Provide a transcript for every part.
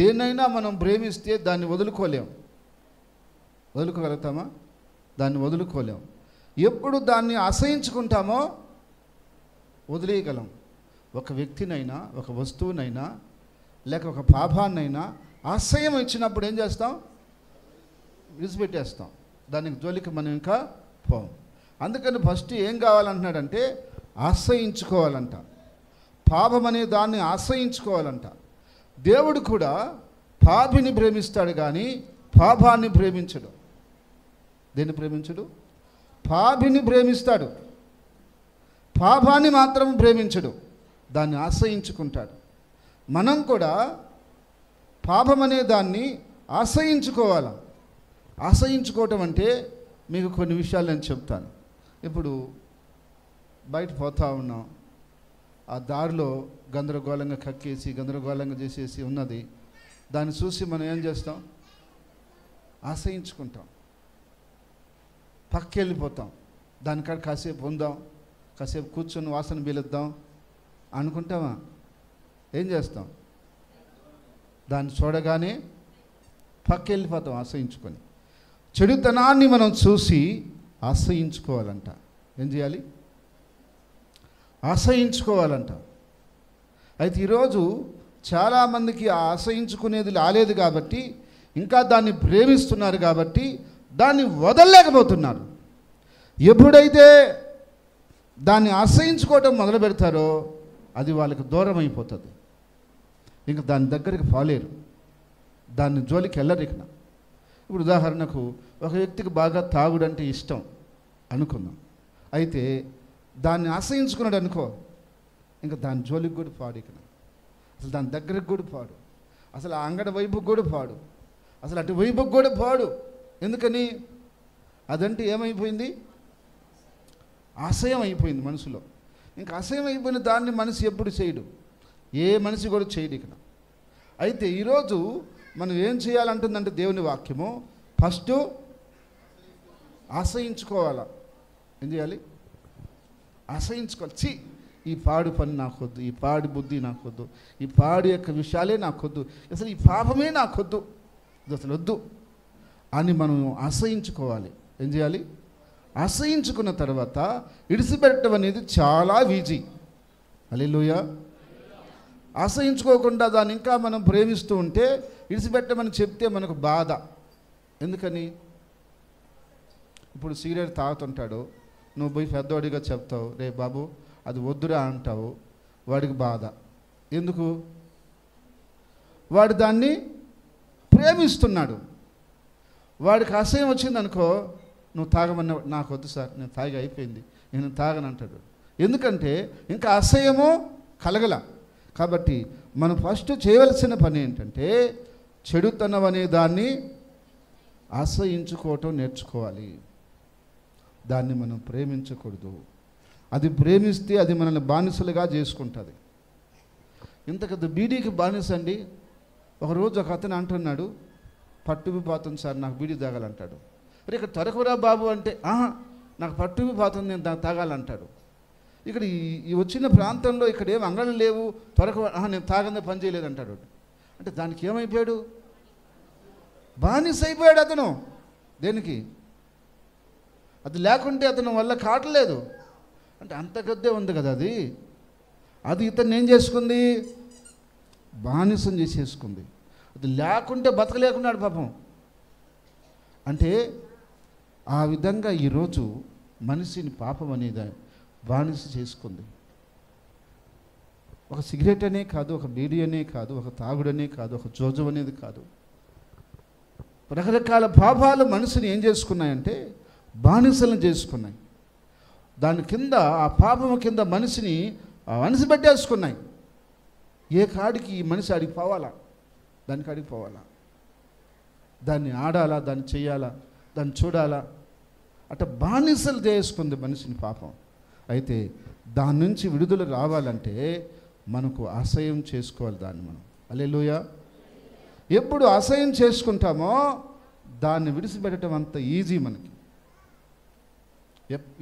దేన్నైనా మనం ప్రేమిస్తే దాన్ని వదులుకోలేం. వదులుకోగలుగుతామా? దాన్ని వదులుకోలేం. ఎప్పుడు దాన్ని అసహించుకుంటామో వదిలేయగలం. ఒక వ్యక్తినైనా, ఒక వస్తువునైనా, లేక ఒక పాపాన్నైనా అసహ్యం ఇచ్చినప్పుడు ఏం చేస్తాం? విడిచిపెట్టేస్తాం. దానికి జోలికి మనం ఇంకా పోం. అందుకని ఫస్ట్ ఏం కావాలంటున్నాడంటే అసహించుకోవాలంట. పాపం అనే దాన్ని అసహించుకోవాలంట. దేవుడు కూడా పాపిని ప్రేమిస్తాడు కానీ పాపాన్ని ప్రేమించడు. దేన్ని ప్రేమించడు? పాపిని ప్రేమిస్తాడు, పాపాన్ని మాత్రం ప్రేమించడు. దాన్ని అసహించుకుంటాడు. మనం కూడా పాపం అనే దాన్ని అసహించుకోవాలి. అసహించుకోవటం అంటే మీకు కొన్ని విషయాలు నేను చెప్తాను. ఇప్పుడు బయట పోతా ఉన్నాం, ఆ దారిలో గందరగోళంగా కక్కేసి గందరగోళంగా చేసేసి ఉన్నది. దాన్ని చూసి మనం ఏం చేస్తాం? అసహించుకుంటాం, పక్కకి వెళ్ళిపోతాం. దానికాడ కాసేపు ఉందాం, కాసేపు కూర్చొని వాసన పీలుద్దాం అనుకుంటామా? ఏం చేస్తాం? దాన్ని చూడగానే పక్కకి వెళ్ళిపోతాం అసహించుకొని. చెడుతనాన్ని మనం చూసి అసహించుకోవాలంట. ఏం చేయాలి? అసహించుకోవాలంట. అయితే ఈరోజు చాలామందికి ఆ అసహించుకునేది రాలేదు కాబట్టి, ఇంకా దాన్ని ప్రేమిస్తున్నారు కాబట్టి దాన్ని వదలలేకపోతున్నారు. ఎప్పుడైతే దాన్ని అసహించుకోవటం మొదలు పెడతారో అది వాళ్ళకి దూరం అయిపోతుంది. ఇంకా దాని దగ్గరికి పోలేరు, దాన్ని జోలికి వెళ్ళరు. ఇక ఇప్పుడు ఉదాహరణకు ఒక వ్యక్తికి బాగా తాగుడంటే ఇష్టం అనుకుందాం. అయితే దాన్ని అసహించుకున్నాడు అనుకో, ఇంకా దాని జోలికి కూడా పాడు. ఇక అసలు దాని దగ్గరికి కూడా పాడు, అసలు ఆ అంగడి వైపుకి కూడా పాడు, అసలు అటు వైపుకి కూడా పాడు. ఎందుకని? అదంటే ఏమైపోయింది? అసహ్యం అయిపోయింది మనసులో. ఇంకా అసహ్యం అయిపోయిన దాన్ని మనిషి ఎప్పుడు చేయడు, ఏ మనిషి కూడా చేయడు ఇక్కడ. అయితే ఈరోజు మనం ఏం చేయాలంటుందంటే దేవుని వాక్యము, ఫస్ట్ అసహించుకోవాలా. ఏం చేయాలి? అసహించుకోవాలి. ఈ పాడు పని నాకొద్దు, ఈ పాడి బుద్ధి నాకొద్దు, ఈ పాడి యొక్క విషయాలే నాకొద్దు, అసలు ఈ పాపమే నాకొద్దు, ఇది అసలు వద్దు అని మనం అసహించుకోవాలి. ఏం చేయాలి? అసహించుకున్న తర్వాత ఇడిసిపెట్టడం అనేది చాలా ఈజీ. హల్లెలూయా. అసహించుకోకుండా దాన్ని ఇంకా మనం ప్రేమిస్తూ ఉంటే ఇడిసిపెట్టమని చెప్తే మనకు బాధ. ఎందుకని? ఇప్పుడు సిగరెట్ తాగుతుంటాడు, నువ్వు పోయి పెద్దవాడిగా చెప్తావు, రే బాబు అది వద్దురా అంటావు, వాడికి బాధ. ఎందుకు? వాడు దాన్ని ప్రేమిస్తున్నాడు. వాడికి అసహ్యం వచ్చిందనుకో, నువ్వు తాగమన్న, నాకు వద్దు సార్, నేను తాగి అయిపోయింది, నేను తాగనంటాడు. ఎందుకంటే ఇంకా అసహ్యము కలగల. కాబట్టి మనం ఫస్ట్ చేయవలసిన పని ఏంటంటే చెడుతనం అనే దాన్ని అసహించుకోవటం నేర్చుకోవాలి. దాన్ని మనం ప్రేమించకూడదు. అది ప్రేమిస్తే అది మనల్ని బానిసలుగా చేసుకుంటుంది. ఇంతకది బీడీకి బానిస అండి. ఒకరోజు ఒక అతను అంటున్నాడు, పట్టుబిపోతుంది సార్, నాకు బీడీ తాగాలంటాడు. మరి ఇక్కడ తరకురా బాబు అంటే, నాకు పట్టుబిపోతుంది, నేను దాన్ని తాగాలంటాడు. ఇక్కడ ఈ వచ్చిన ప్రాంతంలో ఇక్కడ ఏం అంగళ్ళు లేవు, త్వరకు నేను తాగందే పని చేయలేదంటాడు. అంటే దానికి ఏమైపోయాడు? బానిస అయిపోయాడు అతను. దేనికి? అది లేకుంటే అతను వల్ల కావట్లేదు. అంటే అంత గద్దే ఉంది కదా అది ఇతన్ని ఏం చేసుకుంది? బానిసం చేసేసుకుంది. అది లేకుంటే బతకలేకున్నాడు పాపం. అంటే ఆ విధంగా ఈరోజు మనిషిని పాపం అనేది బానిస చేసుకుంది. ఒక సిగరెట్ అనే కాదు, ఒక బీడీ అనే కాదు, ఒక తాగుడనే కాదు, ఒక జోజం అనేది కాదు, రకరకాల పాపాలు మనిషిని ఏం చేసుకున్నాయంటే బానిసలను చేసుకున్నాయి. దాని కింద, ఆ పాపము కింద మనిషిని పెట్టేసుకున్నాయి. ఏ కాడికి ఈ మనిషి ఆడికి పోవాలా, దానికి ఆడికి పోవాలా, దాన్ని ఆడాలా, దాన్ని చెయ్యాలా, దాన్ని చూడాలా, అట్లా బానిసలు చేసుకుంది మనిషిని పాపం. అయితే దాని నుంచి విడుదల రావాలంటే మనకు అసహ్యం చేసుకోవాలి దాన్ని మనం. హల్లెలూయా. ఎప్పుడు అసహ్యం చేసుకుంటామో దాన్ని విడిచిపెట్టడం అంత ఈజీ మనకి,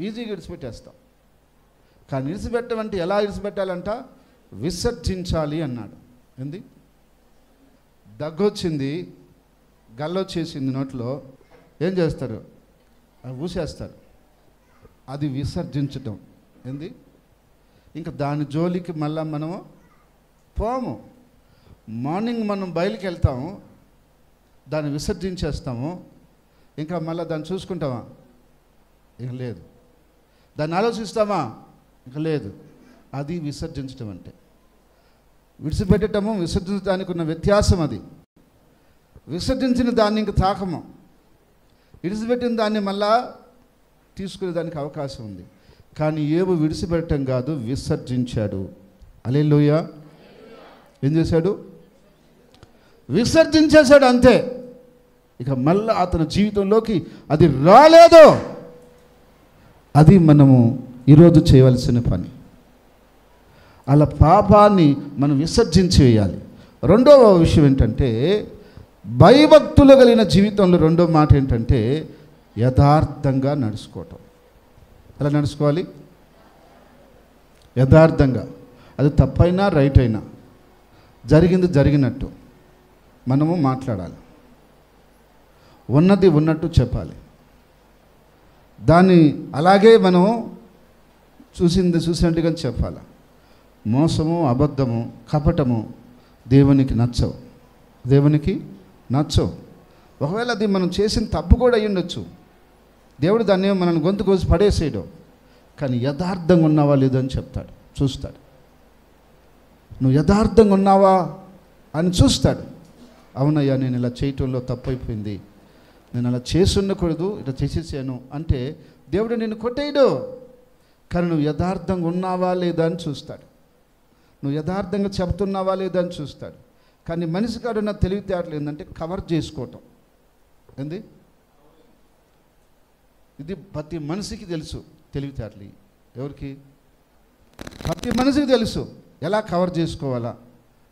ఈజీగా విడిచిపెట్టేస్తాం. కానీ విడిచిపెట్టడం అంటే ఎలా విడిచిపెట్టాలంట? విసర్జించాలి అన్నాడు. ఏంది? దగ్గొచ్చింది, గల్లొచ్చేసింది నోట్లో, ఏం చేస్తారు? అది ఊసేస్తారు. అది విసర్జించటం. ఏంది? ఇంకా దాని జోలికి మళ్ళా మనము పోము. మార్నింగ్ మనం బయలుకి వెళ్తాము, దాన్ని విసర్జించేస్తాము, ఇంకా మళ్ళీ దాన్ని చూసుకుంటామా? ఇక లేదు. దాన్ని ఆలోచిస్తామా? ఇక లేదు. అది విసర్జించటం అంటే. విడిచిపెట్టటము విసర్జించడానికి ఉన్న వ్యత్యాసం అది. విసర్జించిన దాన్ని ఇంక తాకము, విడిచిపెట్టిన దాన్ని మళ్ళా తీసుకునే దానికి అవకాశం ఉంది. కానీ ఏవో విడిచిపెట్టడం కాదు, విసర్జించాడు. హల్లెలూయా. ఏం చేశాడు? విసర్జించేశాడు, అంతే. ఇక మళ్ళా అతని జీవితంలోకి అది రాలేదు. అది మనము ఈరోజు చేయవలసిన పని. అలా పాపాన్ని మనం విసర్జించి వేయాలి. రెండవ విషయం ఏంటంటే, భయభక్తులు కలిగిన జీవితంలో రెండో మాట ఏంటంటే యథార్థంగా నడుచుకోవటం. ఎలా నడుచుకోవాలి? యథార్థంగా. అది తప్పైనా రైట్ అయినా జరిగింది జరిగినట్టు మనము మాట్లాడాలి. ఉన్నది ఉన్నట్టు చెప్పాలి. దాన్ని అలాగే మనము చూసినట్టుగా చెప్పాలి. మోసము, అబద్ధము, కపటము దేవునికి నచ్చవు. దేవునికి నచ్చవు. ఒకవేళ అది మనం చేసిన తప్పు కూడా అయ్యి ఉండొచ్చు. దేవుడు దాన్ని మనల్ని గొంతు కోసి పడేసేయడం. కానీ యథార్థంగా ఉన్నావా లేదని చెప్తాడు, చూస్తాడు. నువ్వు యథార్థంగా ఉన్నావా అని చూస్తాడు. అవునయ్యా, నేను ఇలా చేయటంలో తప్పు అయిపోయింది, నేను అలా చేసి ఉండకూడదు, ఇట్లా చేసేసాను అంటే దేవుడు నిన్ను కొట్టేయడు. కానీ నువ్వు యథార్థంగా ఉన్నావా లేదా అని చూస్తాడు. నువ్వు యథార్థంగా చెప్తున్నావా లేదా అని చూస్తాడు. కానీ మనిషి కాడున్న తెలివితేటలు ఏంటంటే కవర్ చేసుకోవటం. ఏంది? ఇది ప్రతి మనిషికి తెలుసు తెలివితేటలు. ఎవరికి? ప్రతి మనిషికి తెలుసు ఎలా కవర్ చేసుకోవాలా.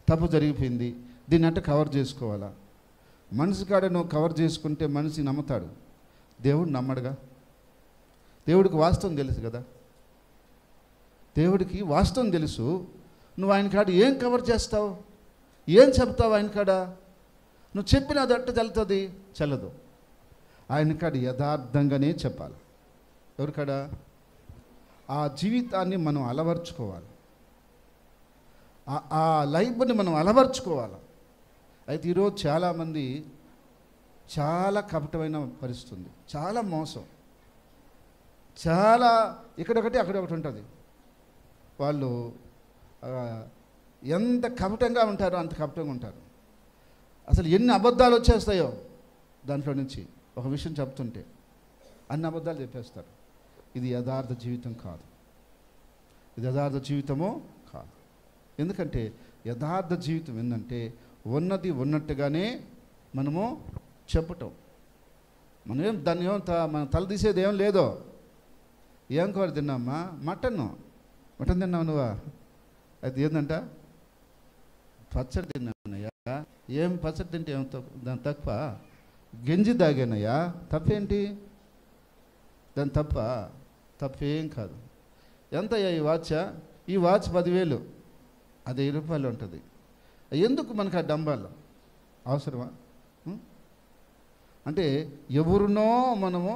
తప్పు జరిగిపోయింది, దీన్ని అంటే కవర్ చేసుకోవాలా. మనిషి కాడ నువ్వు కవర్ చేసుకుంటే మనిషి నమ్ముతాడు, దేవుడు నమ్మడుగా. దేవుడికి వాస్తవం తెలుసు కదా. దేవుడికి వాస్తవం తెలుసు. నువ్వు ఆయన కాడ ఏం కవర్ చేస్తావు? ఏం చెప్తావు ఆయన కాడ? నువ్వు చెప్పిన అది అట్ట చెల్లుతుంది, చెల్లదు. ఆయన కాడ యథార్థంగానే చెప్పాలి. ఎవరికాడ? ఆ జీవితాన్ని మనం అలవర్చుకోవాలి. ఆ లైఫ్ని మనం అలవర్చుకోవాలి. అయితే ఈరోజు చాలామంది చాలా కపటమైన పరిస్థితి ఉంది, చాలా మోసం, చాలా ఇక్కడొకటి అక్కడొకటి ఉంటుంది. వాళ్ళు ఎంత కపటంగా ఉంటారో అంత కపటంగా ఉంటారు. అసలు ఎన్ని అబద్ధాలు వచ్చేస్తాయో దాంట్లో నుంచి ఒక విషయం చెప్తుంటే అన్ని అబద్ధాలు చెప్పేస్తారు. ఇది యథార్థ జీవితం కాదు, ఇది యథార్థ జీవితమో కాదు. ఎందుకంటే యథార్థ జీవితం ఏంటంటే ఉన్నది ఉన్నట్టుగానే మనము చెప్పటం. మనం ఏం దాన్ని మనం తల తీసేది ఏం లేదో. ఏం కూర తిన్నామ్మా? మటన్ తిన్నావు నువ్వా? అది ఏంటంట? పచ్చడి తిన్నానయ్యా. ఏం పచ్చడి తింటే ఏం దాని తప్ప? గంజి తాగానయ్యా, తప్పేంటి? దాని తప్పేం కాదు. ఎంతయ్యా ఈ వాచా? ఈ వాచ్ 10,000, అది 1000 రూపాయలు ఉంటుంది. ఎందుకు మనకు ఆ డంబాలు అవసరమా? అంటే ఎవరినో మనము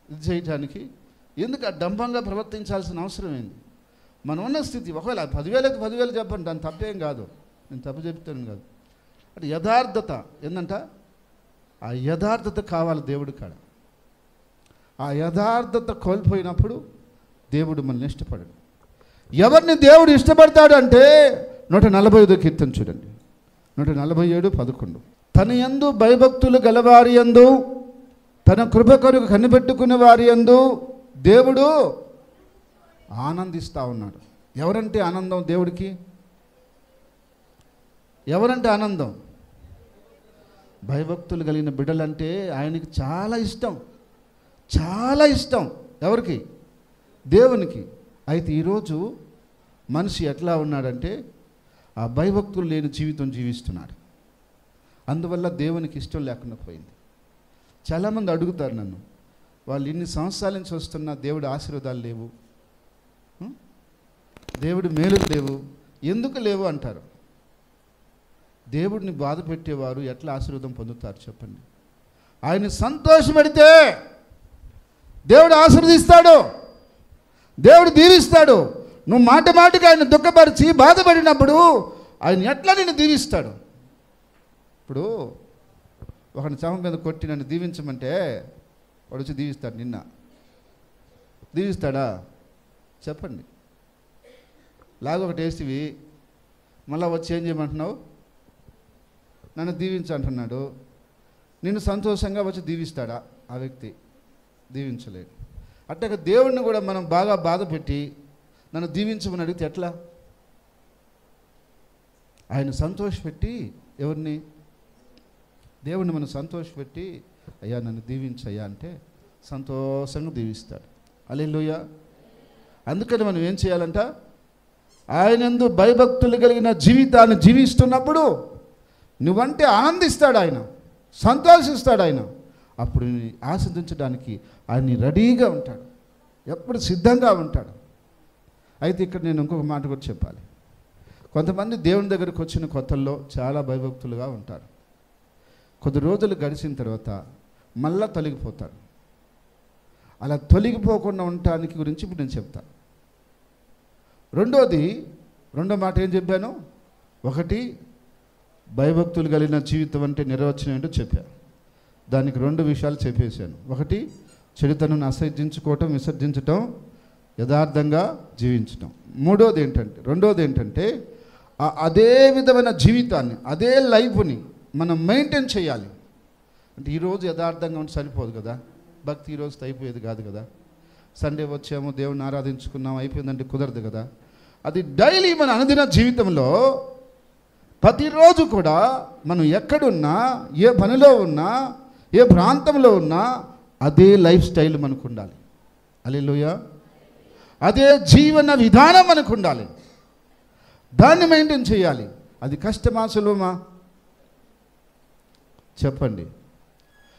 ఇది చేయటానికి ఎందుకు ఆ డంబంగా ప్రవర్తించాల్సిన అవసరం ఏంది? మనం ఉన్న స్థితి ఒకవేళ 10,000 అయితే 10,000 చెప్పండి, దాని తప్పేం కాదు, నేను తప్పు చెప్తాను కాదు. అంటే యథార్థత ఏందంట? ఆ యథార్థత కావాలి దేవుడి కాడ. ఆ యథార్థత కోల్పోయినప్పుడు దేవుడు మనల్ని ఇష్టపడడు. ఎవరిని దేవుడు ఇష్టపడతాడు అంటే 145 కీర్తన చూడండి, 147:11. తన యందు భయభక్తులు గలవారి యందు, తన కృప కొరకు కనిపెట్టుకునే వారి యందు దేవుడు ఆనందిస్తూ ఉన్నాడు. ఎవరంటే ఆనందం దేవుడికి? ఎవరంటే ఆనందం? భయభక్తులు కలిగిన బిడ్డలంటే ఆయనకి చాలా ఇష్టం, చాలా ఇష్టం. ఎవరికి? దేవునికి. అయితే ఈరోజు మనిషి ఎట్లా ఉన్నాడంటే ఆ భయభక్తులు లేని జీవితం జీవిస్తున్నాడు. అందువల్ల దేవునికి ఇష్టం లేకుండా పోయింది. చాలామంది అడుగుతారు నన్ను, వాళ్ళు ఇన్ని సంవత్సరాల నుంచి వస్తున్నా దేవుడి ఆశీర్వాదాలు లేవు, దేవుడి మేలులు లేవు, ఎందుకు లేవు అంటారు. దేవుడిని బాధ పెట్టేవారు ఎట్లా ఆశీర్వాదం పొందుతారు చెప్పండి? ఆయన సంతోషపెడితే దేవుడు ఆశీర్వదిస్తాడు, దేవుడు దీవిస్తాడు. నువ్వు మాట మాటగా ఆయన దుఃఖపరిచి బాధపడినప్పుడు ఆయన ఎట్లా నిన్ను దీవిస్తాడు? ఇప్పుడు ఒకరిని చెంప మీద కొట్టి నన్ను దీవించమంటే వాడు వచ్చి దీవిస్తాడు. నిన్న దీవిస్తాడా చెప్పండి? లాగా ఒకటి వేసివి మళ్ళీ వచ్చి ఏం చేయమంటున్నావు? నన్ను దీవించంటున్నాడు. నిన్ను సంతోషంగా వచ్చి దీవిస్తాడా ఆ వ్యక్తి? దీవించలేడు. అట్టగా దేవుడిని కూడా మనం బాగా బాధ పెట్టి నన్ను దీవించమని అడిగితే ఎట్లా? ఆయన సంతోషపెట్టి ఎవరిని? దేవుడిని మనం సంతోషపెట్టి అయ్యా నన్ను దీవించయ్యా అంటే సంతోషంగా దీవిస్తాడు. హల్లెలూయా. అందుకని మనం ఏం చేయాలంట? ఆయనందు భయభక్తులు కలిగిన జీవితాన్ని జీవిస్తున్నప్పుడు నువ్వంటే ఆనందిస్తాడు ఆయన, సంతోషిస్తాడు ఆయన. అప్పుడు ఆస్వాదించడానికి ఆయన రెడీగా ఉంటాడు, ఎప్పుడు సిద్ధంగా ఉంటాడు. అయితే ఇక్కడ నేను ఇంకొక మాట కూడా చెప్పాలి. కొంతమంది దేవుని దగ్గరికి వచ్చిన కొత్తల్లో చాలా భయభక్తులుగా ఉంటారు. కొద్ది రోజులు గడిచిన తర్వాత మళ్ళా తొలగిపోతారు. అలా తొలగిపోకుండా ఉండటానికి గురించి ఇప్పుడు నేను చెప్తాను. రెండో మాట ఏం చెప్పాను? ఒకటి, భయభక్తులు కలిగిన జీవితం అంటే నిర్వచనం ఏంటో చెప్పాను. దానికి 2 విషయాలు చెప్పేశాను. ఒకటి, చెడుతను అసహ్యించుకోవటం, విసర్జించటం, యథార్థంగా జీవించటం. రెండోది ఏంటంటే అదే విధమైన జీవితాన్ని, అదే లైఫ్ని మనం మెయింటైన్ చేయాలి. అంటే ఈరోజు యథార్థంగా ఉంటే సరిపోదు కదా, భక్తి ఈరోజు అయిపోయేది కాదు కదా. సండే వచ్చాము, దేవుని ఆరాధించుకున్నాము, అయిపోయిందంటే కుదరదు కదా. అది డైలీ మన అనుదిన జీవితంలో ప్రతిరోజు కూడా మనం ఎక్కడున్నా, ఏ పనిలో ఉన్నా, ఏ ప్రాంతంలో ఉన్నా అదే లైఫ్ స్టైల్ మనకు ఉండాలి. హల్లెలూయా. అదే జీవన విధానం మనకు ఉండాలి. దాన్ని మెయింటైన్ చేయాలి. అది కష్టమా సులువమా చెప్పండి?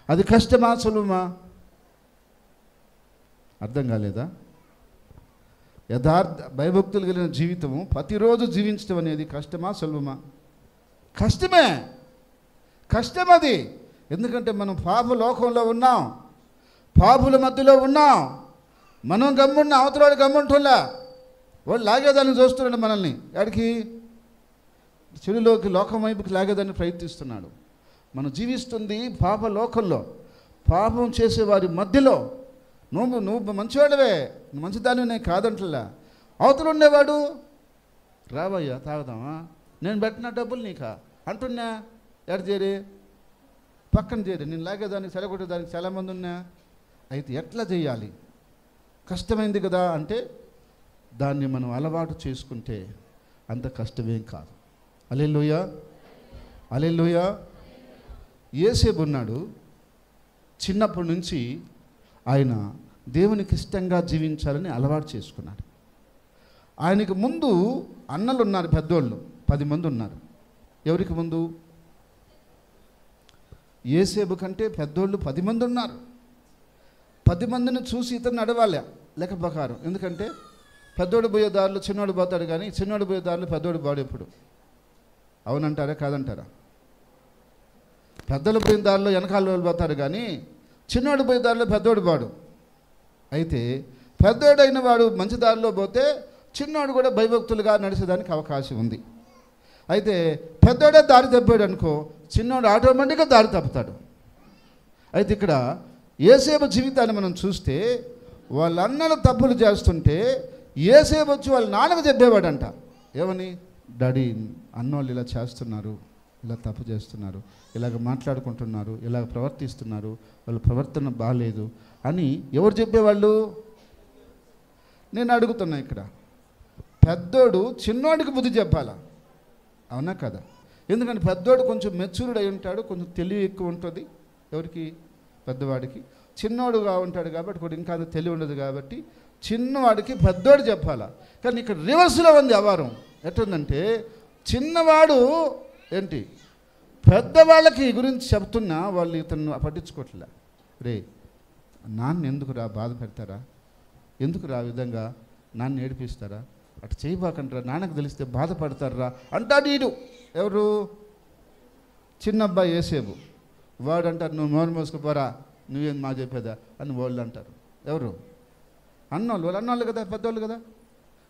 అది కష్టమా సులువమా? అర్థం కాలేదా? భయభక్తులు కలిగిన జీవితము ప్రతిరోజు జీవించడం అనేది కష్టమా సులభమా? కష్టమే, కష్టం అది. ఎందుకంటే మనం పాప లోకంలో ఉన్నాం, పాపుల మధ్యలో ఉన్నాం. మనం గమ్మున్న అవతలవాడు గమ్ముంటులా, వాడు లాగేదాన్ని చూస్తున్నాడు మనల్ని. ఎక్కడికి? చెడులోకి, లోకం వైపుకి లాగేదాన్ని ప్రయత్నిస్తున్నాడు. మనం జీవిస్తుంది పాప లోకంలో, పాపం చేసే వారి మధ్యలో. నువ్వు మంచివాడివే, నువ్వు మంచిదానినే కాదంటలా. అవతలు ఉండేవాడు, రావయ్యా తాగుదామా, నేను పెట్టిన డబ్బులు నీకా అంటున్నా. ఎడ చేరి? పక్కన చేరి. నేను లాగేదానికి, సెలగొట్టేదానికి చాలామంది ఉన్నా. అయితే ఎట్లా చేయాలి? కష్టమైంది కదా అంటే దాన్ని మనం అలవాటు చేసుకుంటే అంత కష్టమేం కాదు. హల్లెలూయా, హల్లెలూయా. యోసేపు ఉన్నాడు, చిన్నప్పటి నుంచి ఆయన దేవునికి ఇష్టంగా జీవించాలని అలవాటు చేసుకున్నాడు. ఆయనకు ముందు అన్నలు ఉన్నారు, పెద్దోళ్ళు 10 మంది ఉన్నారు. ఎవరికి ముందు? యోసేపు కంటే పెద్దోళ్ళు 10 మంది ఉన్నారు. 10 మందిని చూసి ఇతను నడవాలి లెక్క ప్రకారం. ఎందుకంటే పెద్దోడు పోయే దారిలో చిన్నోడు పోతాడు, కానీ చిన్నోడు పోయే దారిలో పెద్దోడు బాడు ఎప్పుడు. అవునంటారా కాదంటారా? పెద్దలు పోయిన దారిలో వెనకాల వాళ్ళు పోతారు, కానీ చిన్నోడు పోయే దారిలో పెద్దోడు బాడు. అయితే పెద్దోడైన వాడు మంచి దారిలో పోతే చిన్నోడు కూడా భయభక్తులుగా నడిచేదానికి అవకాశం ఉంది. అయితే పెద్దోడే దారి తప్పాడు అనుకో, చిన్నోడు ఆటోమేటిక్గా దారి తప్పుతాడు. అయితే ఇక్కడ యోసేపు జీవితాన్ని మనం చూస్తే వాళ్ళ అన్నలు తప్పులు చేస్తుంటే యోసేపు వచ్చి వాళ్ళ నాన్నకు చెప్పేవాడంట. ఏమని? డాడీ, అన్నోళ్ళు ఇలా చేస్తున్నారు, ఇలా తప్పు చేస్తున్నారు, ఇలాగ మాట్లాడుకుంటున్నారు, ఇలాగ ప్రవర్తిస్తున్నారు, వాళ్ళ ప్రవర్తన బాగాలేదు అని ఎవరు చెప్పేవాళ్ళు? నేను అడుగుతున్నా ఇక్కడ, పెద్దోడు చిన్నోడికి బుద్ధి చెప్పాలా? అవునా కదా? ఎందుకంటే పెద్దోడు కొంచెం మెచ్యూర్డ్ అయి ఉంటాడు, కొంచెం తెలివి ఎక్కువ ఉంటుంది. ఎవరికి? పెద్దవాడికి. చిన్నోడుగా ఉంటాడు కాబట్టి కూడా ఇంకా తెలివి ఉండదు కాబట్టి చిన్నవాడికి పెద్దోడు చెప్పాలా. కానీ ఇక్కడ రివర్స్లో ఉంది అవారం. ఎట్టుందంటే చిన్నవాడు ఏంటి పెద్దవాళ్ళకి గురించి చెప్తున్నా వాళ్ళు ఇతను పట్టించుకోవట్లే. రే, నాన్న ఎందుకు రా బాధ పెడతారా, ఎందుకు రా విధంగా నాన్న ఏడిపిస్తారా, అటు చేయబాకంటారా, నాన్నకు తెలిస్తే బాధపడతారా అంటాడు వీడు. ఎవరు? చిన్న అబ్బాయి యోసేపు, వాడు అంటారు నువ్వు నోరు మోసుకుపోరా, నువ్వేం మా చెప్పేదా అని వాళ్ళు అంటారు. ఎవరు? అన్నోళ్ళు. వాళ్ళు అన్నోళ్ళు కదా, పెద్దవాళ్ళు కదా.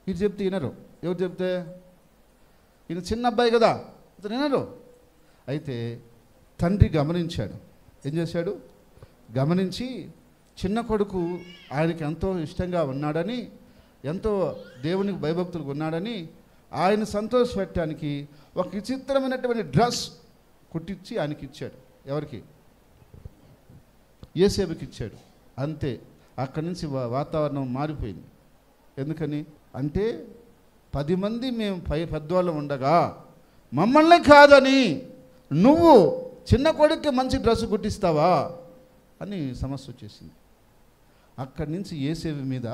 ఇది చెప్తే వినరు. ఎవరు చెప్తే? ఈయన చిన్న అబ్బాయి కదా, ఇతను వినరు. అయితే తండ్రి గమనించాడు. ఏం చేశాడు? గమనించి చిన్న కొడుకు ఆయనకి ఎంతో ఇష్టంగా ఉన్నాడని, ఎంతో దేవునికి భయభక్తులకు ఉన్నాడని ఆయన సంతోషపెట్టడానికి ఒక విచిత్రమైనటువంటి డ్రెస్ కుట్టించి ఆయనకి ఇచ్చాడు. ఎవరికి? యోసేపుకి ఇచ్చాడు. అంతే, అక్కడి నుంచి వాతావరణం మారిపోయింది. ఎందుకని అంటే 10 మంది మేము పెద్దవాళ్ళు ఉండగా మమ్మల్ని కాదని నువ్వు చిన్న కొడుక్కి మంచి డ్రెస్ కుట్టిస్తావా అని సమస్య వచ్చేసింది. అక్కడి నుంచి యోసేపు మీద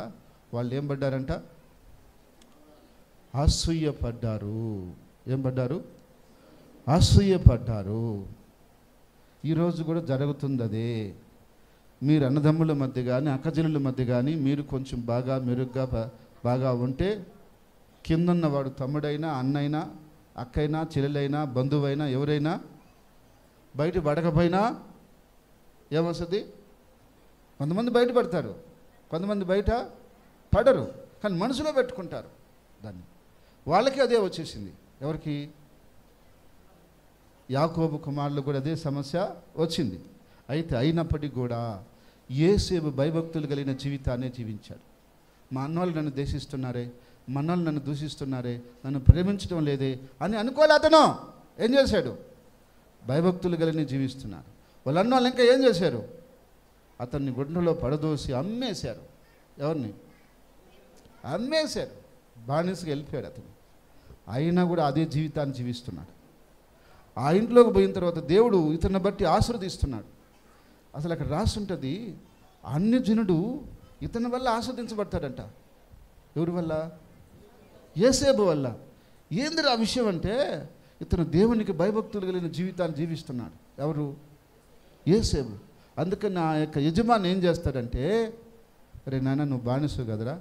వాళ్ళు ఏం పడ్డారంట? అసూయపడ్డారు. ఏం పడ్డారు? అసూయపడ్డారు. ఈరోజు కూడా జరుగుతుంది అదే. మీరు అన్నదమ్ముల మధ్య కానీ అక్కజనుల మధ్య కానీ మీరు కొంచెం బాగా మెరుగ్గా బాగా ఉంటే కిందన్నవాడు తమ్ముడైనా అన్నైనా అక్కైనా చెల్లెలైనా బంధువైనా ఎవరైనా బయట పడకపోయినా ఏమొస్తుంది? కొంతమంది బయట పడతారు, కొంతమంది బయట పడరు, కానీ మనసులో పెట్టుకుంటారు దాన్ని. వాళ్ళకి అదే వచ్చేసింది. ఎవరికి? యాకోబు కుమారులు కూడా అదే సమస్య వచ్చింది. అయితే అయినప్పటికీ కూడా యోసేపు భయభక్తులు కలిగిన జీవితాన్ని జీవించాడు. మా అన్నోళ్ళు నన్ను ద్వేషిస్తున్నారే, మా అన్నోళ్ళు నన్ను దూషిస్తున్నారే, నన్ను ప్రేమించడం లేదే అని అనుకోలే. అతను ఏం చేశాడు? భయభక్తులు కలిగిన జీవిస్తున్నాడు. వాళ్ళ అన్నోళ్ళు ఇంకా ఏం చేశారు? అతన్ని గుండెలో పడదోసి అమ్మేశారు. ఎవరిని? అమ్మేశారు. బానిసగా వెళ్ళిపోయాడు అతను. అయినా కూడా అదే జీవితాన్ని జీవిస్తున్నాడు. ఆ ఇంట్లోకి పోయిన తర్వాత దేవుడు ఇతన్ని బట్టి ఆశీర్వదిస్తున్నాడు. అసలు అక్కడ రాస్తుంటుంది, అన్యజనుడు ఇతని వల్ల ఆస్వాదించబడతాడంట. ఎవరి వల్ల? యోసేపు వల్ల. ఏంది ఆ విషయం అంటే, ఇతను దేవునికి భయభక్తులు కలిగిన జీవితాన్ని జీవిస్తున్నాడు. ఎవరు? యోసేపు. అందుకని నా యొక్క యజమాని ఏం చేస్తాడంటే, అరే నాన్న నువ్వు బానిసవు కదరా,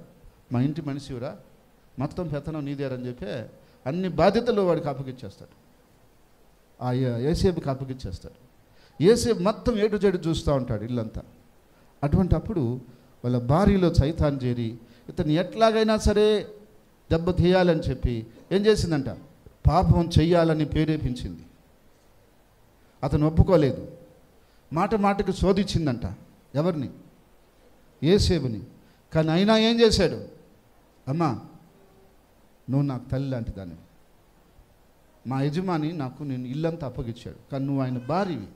మా ఇంటి మనిషివురా, మొత్తం పెత్తనం నీదేరని చెప్పి అన్ని బాధ్యతలు వాడికి అప్పగిచ్చేస్తాడు. ఆ యోసేపుకి అప్పగిచ్చేస్తాడు. యోసేపు మొత్తం ఏటు చెడు చూస్తూ ఉంటాడు ఇల్లంతా. అటువంటి అప్పుడు వాళ్ళ భార్యలో సైతాన్ చేరి ఇతను ఎట్లాగైనా సరే దెబ్బ తీయాలని చెప్పి ఏం చేసిందంట? పాపం చెయ్యాలని ప్రేరేపించింది. అతను ఒప్పుకోలేదు. మాట మాటకు శోధించిందంట. ఎవరిని? యోసేపుని. కానీ అయినా ఏం చేశాడు? అమ్మా నువ్వు నాకు తల్లి లాంటి దాన్ని, మా యజమాని నాకు నేను ఇల్లంతా అప్పగించాడు, కానీ నువ్వు ఆయన భార్యవి,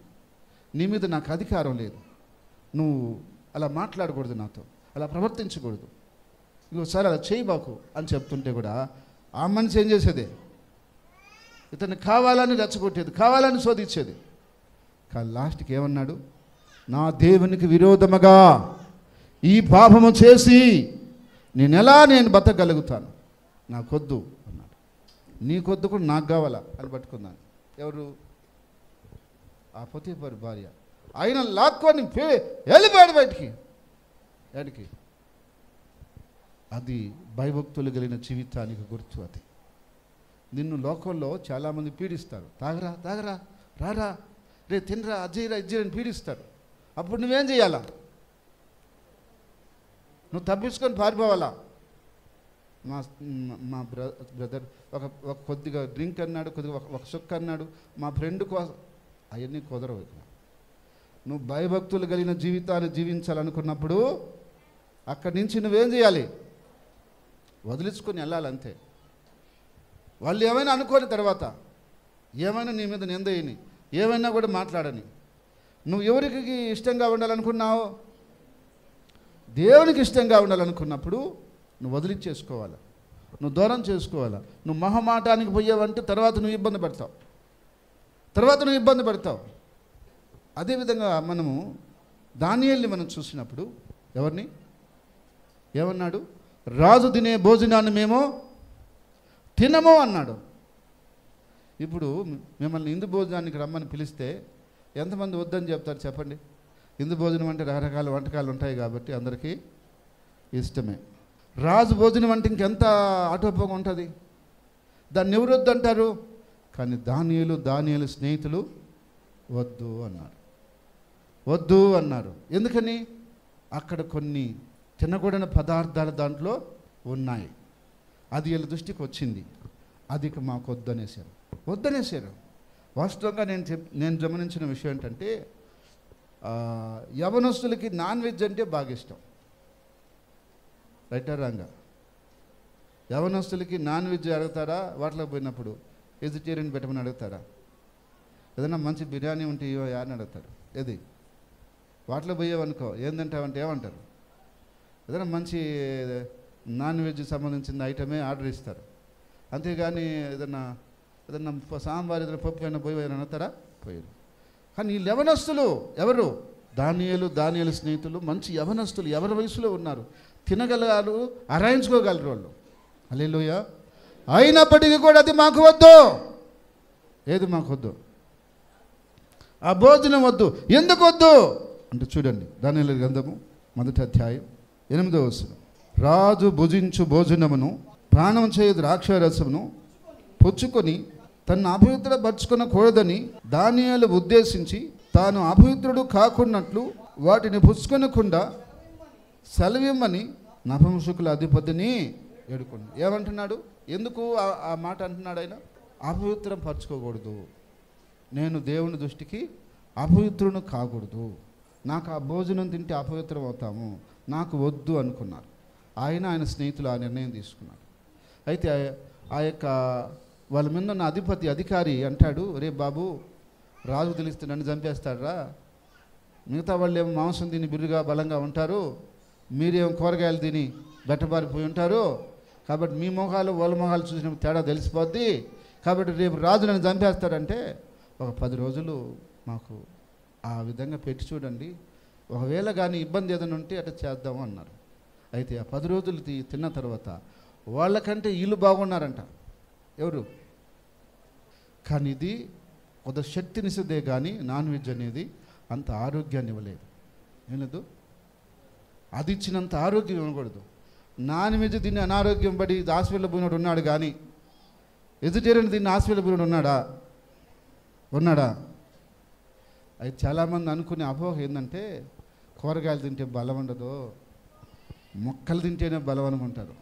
నీ మీద నాకు అధికారం లేదు, నువ్వు అలా మాట్లాడకూడదు, నాతో అలా ప్రవర్తించకూడదు, ఇంకోసారి అలా చేయబాకు అని చెప్తుంటే కూడా ఆ మనిషి ఏం చేసేది? ఇతన్ని కావాలని రెచ్చగొట్టేది, కావాలని శోధించేది. కానీ లాస్ట్కి ఏమన్నాడు? నా దేవునికి విరోధముగా ఈ పాపము చేసి నేను బతకగలుగుతాను, నాకొద్దు అన్నాడు. నీకొద్దు కూడా నాకు కావాలా అని పట్టుకున్నాను. ఎవరు? ఆ పొతీఫరు భార్య. ఆయన లాక్కొని వెళ్ళిపోయాడు బయటికి. ఎడికి? అది భయభక్తులు కలిగిన జీవితానికి గుర్తు. అది నిన్ను లోకంలో చాలామంది పీడిస్తారు. తాగరా తాగరా, రారా, రే తినరా, అజ్జీరా ఇజ్జీరని పీడిస్తారు. అప్పుడు నువ్వేం చేయాలా? నువ్వు తప్పించుకొని పారిపోవాలా? మా బ్రదర్ ఒక కొద్దిగా డ్రింక్ అన్నాడు, కొద్దిగా ఒక సుక్క అన్నాడు, మా ఫ్రెండ్ కోసం. అవన్నీ కుదరవు. నువ్వు భయభక్తులు కలిగిన జీవితాన్ని జీవించాలనుకున్నప్పుడు అక్కడి నుంచి నువ్వేం చేయాలి? వదిలించుకొని వెళ్ళాలంతే. వాళ్ళు ఏమైనా అనుకోని తర్వాత, ఏమైనా నీ మీద నిందయని, ఏమైనా కూడా మాట్లాడని, నువ్వు ఎవరికి ఇష్టంగా ఉండాలనుకున్నావు? దేవునికి ఇష్టంగా ఉండాలనుకున్నప్పుడు నువ్వు వదిలించేసుకోవాలి, నువ్వు దూరం చేసుకోవాలి. నువ్వు మొహమాటానికి పోయావంటే తర్వాత నువ్వు ఇబ్బంది పడతావు. అదేవిధంగా మనము దానియేలుని మనం చూసినప్పుడు ఎవరిని ఏమన్నాడు? రాజు తినే భోజనాన్ని మేము తినము అన్నాడు. ఇప్పుడు మిమ్మల్ని ఇందు భోజనానికి రమ్మని పిలిస్తే ఎంతమంది వద్దని చెప్తారు చెప్పండి? ఇందు భోజనం అంటే రకరకాల వంటకాలు ఉంటాయి కాబట్టి అందరికీ ఇష్టమే. రాజు భోజనం అంటే ఇంకెంత ఆటోపంగా ఉంటుంది, దాన్ని ఎవరు వద్దంటారు? కానీ దానియేలు స్నేహితులు వద్దు అన్నారు. వద్దు అన్నారు. ఎందుకని? అక్కడ కొన్ని తినకూడని పదార్థాలు దాంట్లో ఉన్నాయి. అది వీళ్ళ దృష్టికి వచ్చింది. అది మాకు వద్దనేసారు. వాస్తవంగా నేను గమనించిన విషయం ఏంటంటే, యవనస్తులకి నాన్ వెజ్ అంటే బాగా ఇష్టం. రైటా రాంగా? యవనస్తులకి నాన్ వెజ్ అడుగుతారా? వాటిలో పోయినప్పుడు వెజిటేరియన్ పెట్టమని అడుగుతారా? ఏదైనా మంచి బిర్యానీ ఉంటే అని అడుగుతారు. ఏది వాటిలో పోయేవనుకో ఏందంటావంటే ఏమంటారు? ఏదైనా మంచి నాన్ వెజ్ సంబంధించిన ఐటమే ఆర్డర్ ఇస్తారు. అంతేగాని ఏదన్నా సాంబార్ ఏదైనా పప్పు అయినా పోయి అడుగుతారా? పోయారు. కానీ ఈ యవనస్తులు ఎవరు? దానియేలు స్నేహితులు మంచి యవనస్తులు, ఎవరి వయసులో ఉన్నారు, తినగలగారు, అరాయించుకోగలరు వాళ్ళు. హల్లెలూయా. అయినప్పటికీ కూడా అది మాకు వద్దు. ఏది మాకు వద్దు? ఆ భోజనం వద్దు. ఎందుకు వద్దు అంటే చూడండి, దానియేలు గ్రంథము 1వ అధ్యాయం 8వ వచనం. రాజు భుజించు భోజనమును ప్రాణం చేయు ద్రాక్షారసమును పుచ్చుకొని తను అపవిత్రపరచుకొనకూడదని దానియేలు ఉద్దేశించి తాను అపవిత్రుడు కాకున్నట్లు వాటిని పుచ్చుకొనకుండా సెలవిమ్మని నపుంసకుల అధిపతిని ఏడుకున్నాడు. ఏమంటున్నాడు? ఎందుకు ఆ మాట అంటున్నాడు ఆయన? అపవిత్రం పరచుకోకూడదు, నేను దేవుని దృష్టికి అపవిత్రుని కాకూడదు, నాకు ఆ భోజనం తింటే అపవిత్రం అవుతాము, నాకు వద్దు అనుకున్నారు. ఆయన స్నేహితులు ఆ నిర్ణయం తీసుకున్నారు. అయితే ఆ యొక్క వాళ్ళ మీద ఉన్న అధికారి అంటాడు, రే బాబు, రాజు తెలిస్తే నన్ను చంపేస్తాడరా, మిగతా వాళ్ళు ఏమో మాంసం తిని బిర్రుగా బలంగా ఉంటారు, మీరేమో కూరగాయలు తిని బెట్టబారిపోయి ఉంటారు, కాబట్టి మీ మొహాలు వాళ్ళ మొహాలు చూసిన తేడా తెలిసిపోద్ది, కాబట్టి రేపు రాజు నన్ను చంపేస్తాడంటే ఒక 10 రోజులు మాకు ఆ విధంగా పెట్టి చూడండి, ఒకవేళ కానీ ఇబ్బంది ఏదైనా ఉంటే అట్లా చేద్దాము అన్నారు. అయితే ఆ 10 రోజులు తిన్న తర్వాత వాళ్ళకంటే వీళ్ళు బాగున్నారంట. ఎవరు? కానీ ఇది కొంత శక్తినిస్తుందే కానీ నాన్ వెజ్ అనేది అంత ఆరోగ్యాన్ని ఇవ్వలేదు. ఏం లేదు, అది ఇచ్చినంత ఆరోగ్యం ఇవ్వకూడదు. నాన్ వెజ్ తిని అనారోగ్యం పడి హాస్పిటల్ పోయినోడు ఉన్నాడు, కానీ వెజిటేరియన్ తిని హాస్పిటల్ పోయినోడు ఉన్నాడా? అయితే చాలామంది అనుకునే అపోహ ఏంటంటే కూరగాయలు తింటే బలం ఉండదు, మొక్కలు తింటేనే బలం అనుకుంటారు.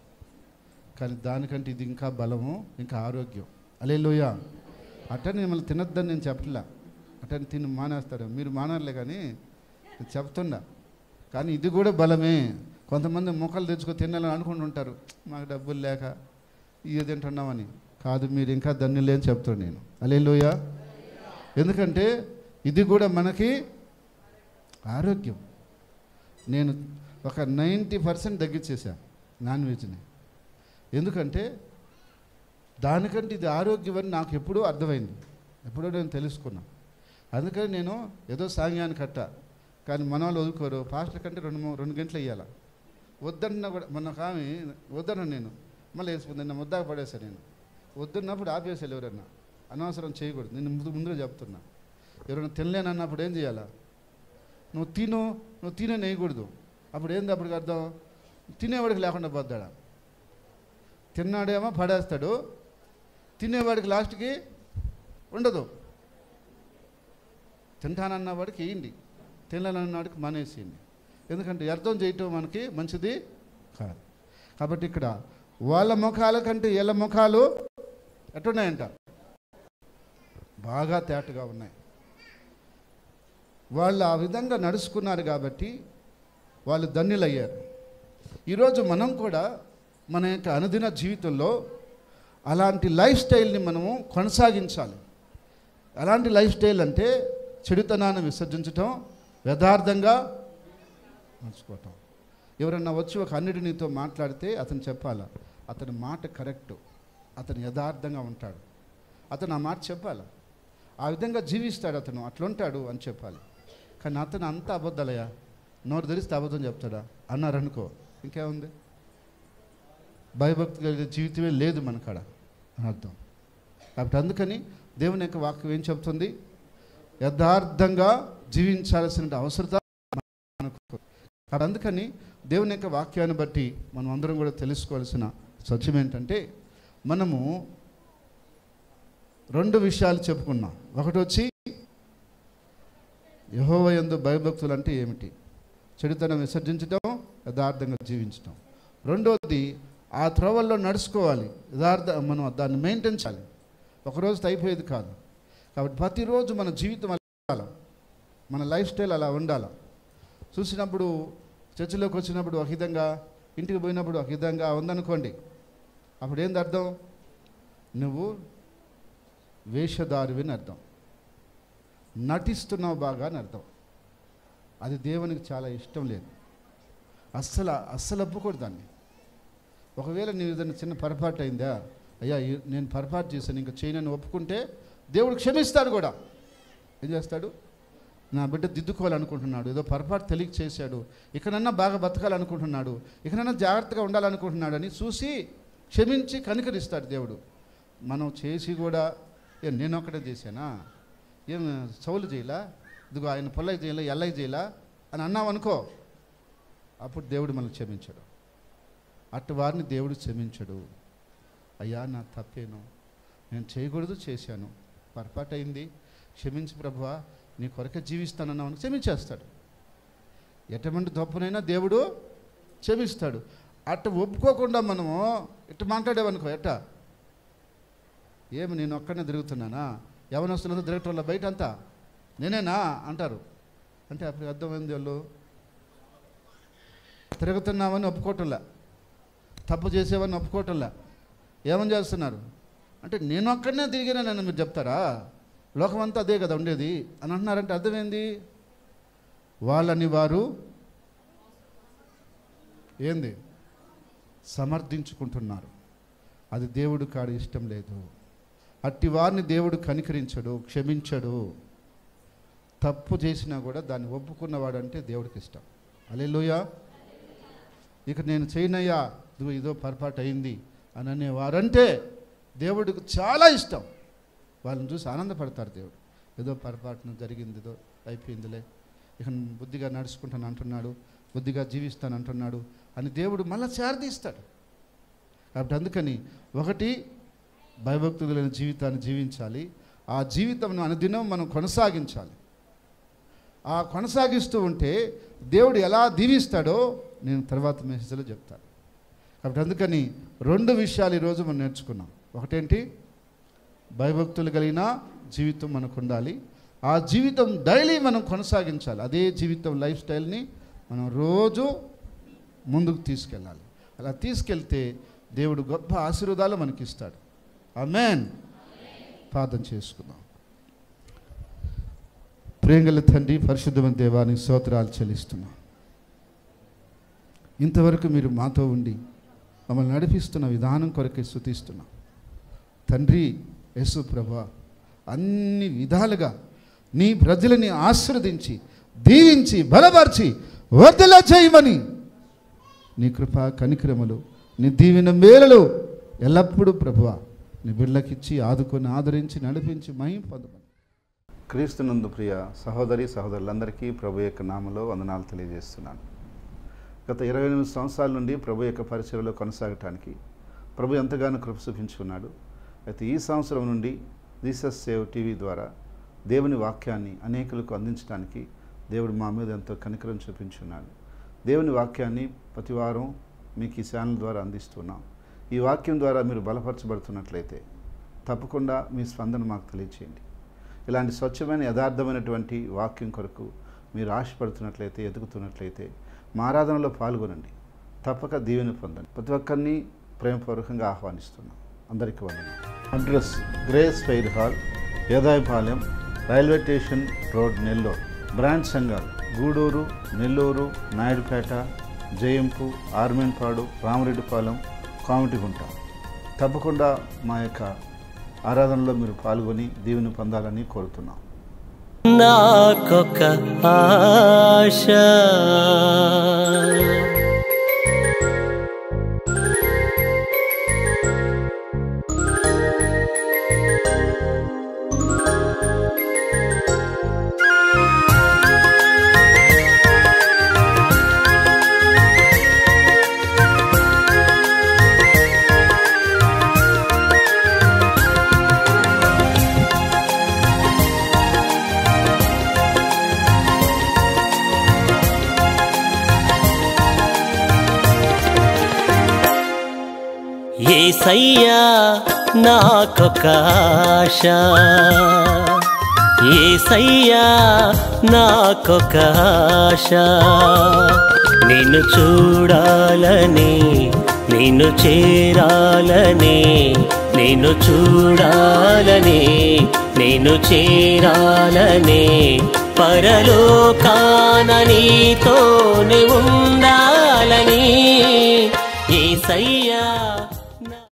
కానీ దానికంటే ఇది ఇంకా బలము, ఇంకా ఆరోగ్యం. హల్లెలూయా. అట్టని మిమ్మల్ని తినొద్దని నేను చెప్పట్లా, అట్టని తిని మానేస్తాడు, మీరు మానర్లే, కానీ చెప్తున్నా. కానీ ఇది కూడా బలమే. కొంతమంది మొక్కలు తెచ్చుకొని తినాలని అనుకుంటుంటారు, మాకు డబ్బులు లేక ఇది తింటున్నామని. కాదు, మీరు ఇంకా ధన్యులే అని చెప్తాను నేను. హల్లెలూయా. ఎందుకంటే ఇది కూడా మనకి ఆరోగ్యం. నేను ఒక 90% తగ్గించేసాను నాన్ వెజ్ని. ఎందుకంటే దానికంటే ఇది ఆరోగ్యం అని నాకు ఎప్పుడూ అర్థమైంది, ఎప్పుడో నేను తెలుసుకున్నా. అందుకని నేను ఏదో సాంగ్యాన్ని కట్టా, కానీ మన వాళ్ళు వదులుకోరు. పాస్టర్ కంటే 2 గంటలు వేయాల. వద్దన్నా కూడా మొన్న ఒక ఆమె వద్దన్నా, నేను మళ్ళీ వేసుకుంది, నిన్న ముద్దాక పడేసాను. నేను వద్దున్నప్పుడు ఆపేసాను. ఎవరన్నా అనవసరం చేయకూడదు, నేను ముందుగా చెప్తున్నా. ఎవరైనా తినలేనన్నప్పుడు ఏం చేయాలా? నువ్వు తినే వేయకూడదు. అప్పుడు ఏంది? అప్పటికి అర్థం తినేవాడికి లేకుండా పోద్దాడా? తిన్నాడేమో పడేస్తాడు, తినేవాడికి లాస్ట్కి ఉండదు. తింటానన్న వాడికి వేయండి, తినాలన్నవాడికి మానేసేయండి. ఎందుకంటే అర్థం చేయటం మనకి మంచిది కాదు. కాబట్టి ఇక్కడ వాళ్ళ ముఖాల కంటే వీళ్ళ ముఖాలు ఎట్టున్నాయంట? బాగా తేటగా ఉన్నాయి. వాళ్ళు ఆ విధంగా నడుచుకున్నారు కాబట్టి వాళ్ళు ధన్యులయ్యారు. ఈరోజు మనం కూడా మన యొక్క అనుదిన జీవితంలో అలాంటి లైఫ్ స్టైల్ని మనము కొనసాగించాలి. అలాంటి లైఫ్ స్టైల్ అంటే చెడుతనాన్ని విసర్జించటం, యథార్థంగా నడుచుకోవటం. ఎవరన్నా వచ్చి ఒక అన్నిటి నీతో మాట్లాడితే అతను చెప్పాలా, అతని మాట కరెక్టు, అతను యథార్థంగా ఉంటాడు, అతను ఆ మాట చెప్పాలి, ఆ విధంగా జీవిస్తాడు, అతను అట్లుంటాడు అని చెప్పాలి. కానీ అతను అంత అబద్ధాలయ్యా, నోరు తెరిస్తే అబద్ధం చెప్తాడా అన్నారనుకో, ఇంకేముంది? భయభక్తి కలిగే జీవితమే లేదు మనకాడ అని అర్థం. కాబట్టి అందుకని దేవుని యొక్క వాక్యం ఏం చెప్తుంది? యథార్థంగా జీవించాల్సిన అవసరత మనకు. కాబట్టి అందుకని దేవుని యొక్క వాక్యాన్ని బట్టి మనం అందరం కూడా తెలుసుకోవాల్సిన సత్యం ఏంటంటే, మనము 2 విషయాలు చెప్పుకున్నాం. ఒకటి వచ్చి యెహోవా యందు భయభక్తులు అంటే ఏమిటి? చెడుతనం విసర్జించడం, యథార్థంగా జీవించడం. రెండోది ఆ త్రోవల్లో నడుచుకోవాలి, మనం దాన్ని మెయింటైన్ చేయాలి. ఒకరోజుతో అయిపోయేది కాదు. కాబట్టి ప్రతిరోజు మన జీవితం అలా, మన లైఫ్ స్టైల్ అలా ఉండాలి. చూసినప్పుడు చర్చిలోకి వచ్చినప్పుడు ఒక విధంగా, ఇంటికి పోయినప్పుడు ఒక విధంగా ఉందనుకోండి, అప్పుడు ఏంది అర్థం? నువ్వు వేషధారివిని అర్థం, నటిస్తున్నావు బాగా అని అర్థం. అది దేవునికి చాలా ఇష్టం లేదు. అస్సలు ఒప్పుకోడు దాన్ని. ఒకవేళ నీ ఏదైనా చిన్న పొరపాటు అయిందా, అయ్యా నేను పొరపాటు చేశాను ఇంకా చేయనని ఒప్పుకుంటే దేవుడు క్షమిస్తాడు కూడా. ఏం చేస్తాడు? నా బిడ్డ దిద్దుకోవాలనుకుంటున్నాడు, ఏదో పొరపాటు తెలియక చేశాడు, ఇకనన్నా బాగా బతకాలనుకుంటున్నాడు, ఇకనన్నా జాగ్రత్తగా ఉండాలనుకుంటున్నాడు అని చూసి క్షమించి కనికరిస్తాడు దేవుడు. మనం చేసి కూడా నేను ఒక్కటే చేశానా, ఏం సౌలు చేయలా, ఇదిగో ఆయన పొల్లకి చేయలే, ఎల్లకి చేయలా అని అన్నామనుకో, అప్పుడు దేవుడు మనల్ని క్షమించడు. అటు వారిని దేవుడు క్షమించడు. అయ్యా నా తప్పేను, నేను చేయకూడదు చేశాను, పొరపాటు అయింది, క్షమించి ప్రభువా నీ కొరకే జీవిస్తానన్నామని క్షమించేస్తాడు. ఎటువంటి తప్పునైనా దేవుడు క్షమిస్తాడు. అట్ట ఒప్పుకోకుండా మనము ఇట్ట మాట్లాడేవనుకో, ఏమి నేను ఒక్కడనే తిరుగుతున్నానా, యవనస్తులతో తిరగటం వల్ల బయట అంతా నేనేనా అంటారు. అంటే అప్పుడు అర్థమైంది, వాళ్ళు తిరుగుతున్నామని ఒప్పుకోవటంలా, తప్పు చేసేవని ఒప్పుకోవటంలా. ఏమని చేస్తున్నారు అంటే నేను ఒక్కడనే తిరిగినా నన్ను మీరు చెప్తారా, లోకమంతా అదే కదా ఉండేది అని అంటున్నారంటే అర్థమైంది, వాళ్ళని వారు ఏంది సమర్థించుకుంటున్నారు. అది దేవుడు కాడు ఇష్టం లేదు. అట్టి వారిని దేవుడు కనికరించడు, క్షమించడు. తప్పు చేసినా కూడా దాన్ని ఒప్పుకున్నవాడు అంటే దేవుడికి ఇష్టం. హల్లెలూయా. ఇక నేను చేయనయ్యా, ఇదో పొరపాటు అయింది అని అనేవారంటే దేవుడికి చాలా ఇష్టం. వాళ్ళని చూసి ఆనందపడతారు దేవుడు. ఏదో పొరపాటున జరిగింది, ఏదో అయిపోయిందిలే, ఇక బుద్ధిగా నడుచుకుంటాను అంటున్నాడు, బుద్ధిగా జీవిస్తాను అంటున్నాడు అని దేవుడు మళ్ళీ చేరదీస్తాడు. కాబట్టి అందుకని ఒకటి భయభక్తులైన జీవితాన్ని జీవించాలి. ఆ జీవితం అనుదినం మనం కొనసాగించాలి. ఆ కొనసాగిస్తూ ఉంటే దేవుడు ఎలా దీవిస్తాడో నేను తర్వాత మెసేజ్లో చెప్తాను. కాబట్టి అందుకని 2 విషయాలు ఈరోజు మనం నేర్చుకున్నాం. ఒకటేంటి? భయభక్తులు కలిగిన జీవితం మనకు ఉండాలి. ఆ జీవితం డైలీ మనం కొనసాగించాలి. అదే జీవితం లైఫ్ స్టైల్ని మనం రోజు ముందుకు తీసుకెళ్ళాలి. అలా తీసుకెళ్తే దేవుడు గొప్ప ఆశీర్వాదాలు మనకి ఇస్తాడు. ఆమేన్. ప్రార్థన చేసుకుందాం. ప్రేమగల తండ్రి, పరిశుద్ధమైన దేవానికి స్తోత్రాలు చెల్లిస్తున్నాం. ఇంతవరకు మీరు మాతో ఉండి మమ్మల్ని నడిపిస్తున్న విధానం కొరకే స్తుతిస్తున్నాం తండ్రి. యేసు ప్రభువా, అన్ని విధాలుగా నీ ప్రజలని ఆశీర్వదించి దీవించి బలపరిచి వర్ధల చేయమని నీ కృపా కనికరములు, నీ దీవెన మేలులు ఎల్లప్పుడూ ప్రభువా నీ బిడ్డలకిచ్చి ఆదుకొని ఆదరించి నడిపించి మహిమ పొందమని క్రీస్తునందు ప్రియ సహోదరి సహోదరులందరికీ ప్రభు యొక్క నామములో వందనాలు తెలియజేస్తున్నాను. గత 28 సంవత్సరాల నుండి ప్రభు యొక్క పరిచర్యలో కొనసాగటానికి ప్రభు ఎంతగానో కృప చూపించుకున్నాడు. అయితే ఈ సంవత్సరం నుండి జీసస్ సేవ్ టీవీ ద్వారా దేవుని వాక్యాన్ని అనేకులకు అందించడానికి దేవుడు మా మీద ఎంతో కనికరం చూపించున్నాడు. దేవుని వాక్యాన్ని ప్రతి వారం మీకు ఈ ఛానల్ ద్వారా అందిస్తున్నాం. ఈ వాక్యం ద్వారా మీరు బలపరచబడుతున్నట్లయితే తప్పకుండా మీ స్పందన మాకు తెలియచేయండి. ఇలాంటి స్వచ్ఛమైన యథార్థమైనటువంటి వాక్యం కొరకు మీరు ఆశపడుతున్నట్లయితే, ఎదుగుతున్నట్లయితే మా ఆరాధనలో పాల్గొనండి. తప్పక దీవెన పొందండి. ప్రతి ఒక్కరిని ప్రేమపూర్వకంగా ఆహ్వానిస్తున్నాం. అందరికీ వందనాలు. Address Grace Fair Hall, Edayapalem, railway station road, Nellore. Branch సంఘాలు గూడూరు, నెల్లూరు, నాయుడుపేట, జయంపు, ఆర్మేన్పాడు, రామరెడ్డిపాలెం, కామిటిగుంట. తప్పకుండా మా యొక్క ఆరాధనలో మీరు పాల్గొని దీవెన పొందాలని కోరుతున్నాం. నాకొక ఆశ, యేసయ్యా నాకొక ఆశ, యేసయ్యా నాకొక ఆశ, నిన్ను చూడాలని, నిన్ను చేరాలని, నిన్ను చూడాలని, నిన్ను చేరాలని, పరలోకాన నీతోనే ఉండాలని యేసయ్యా.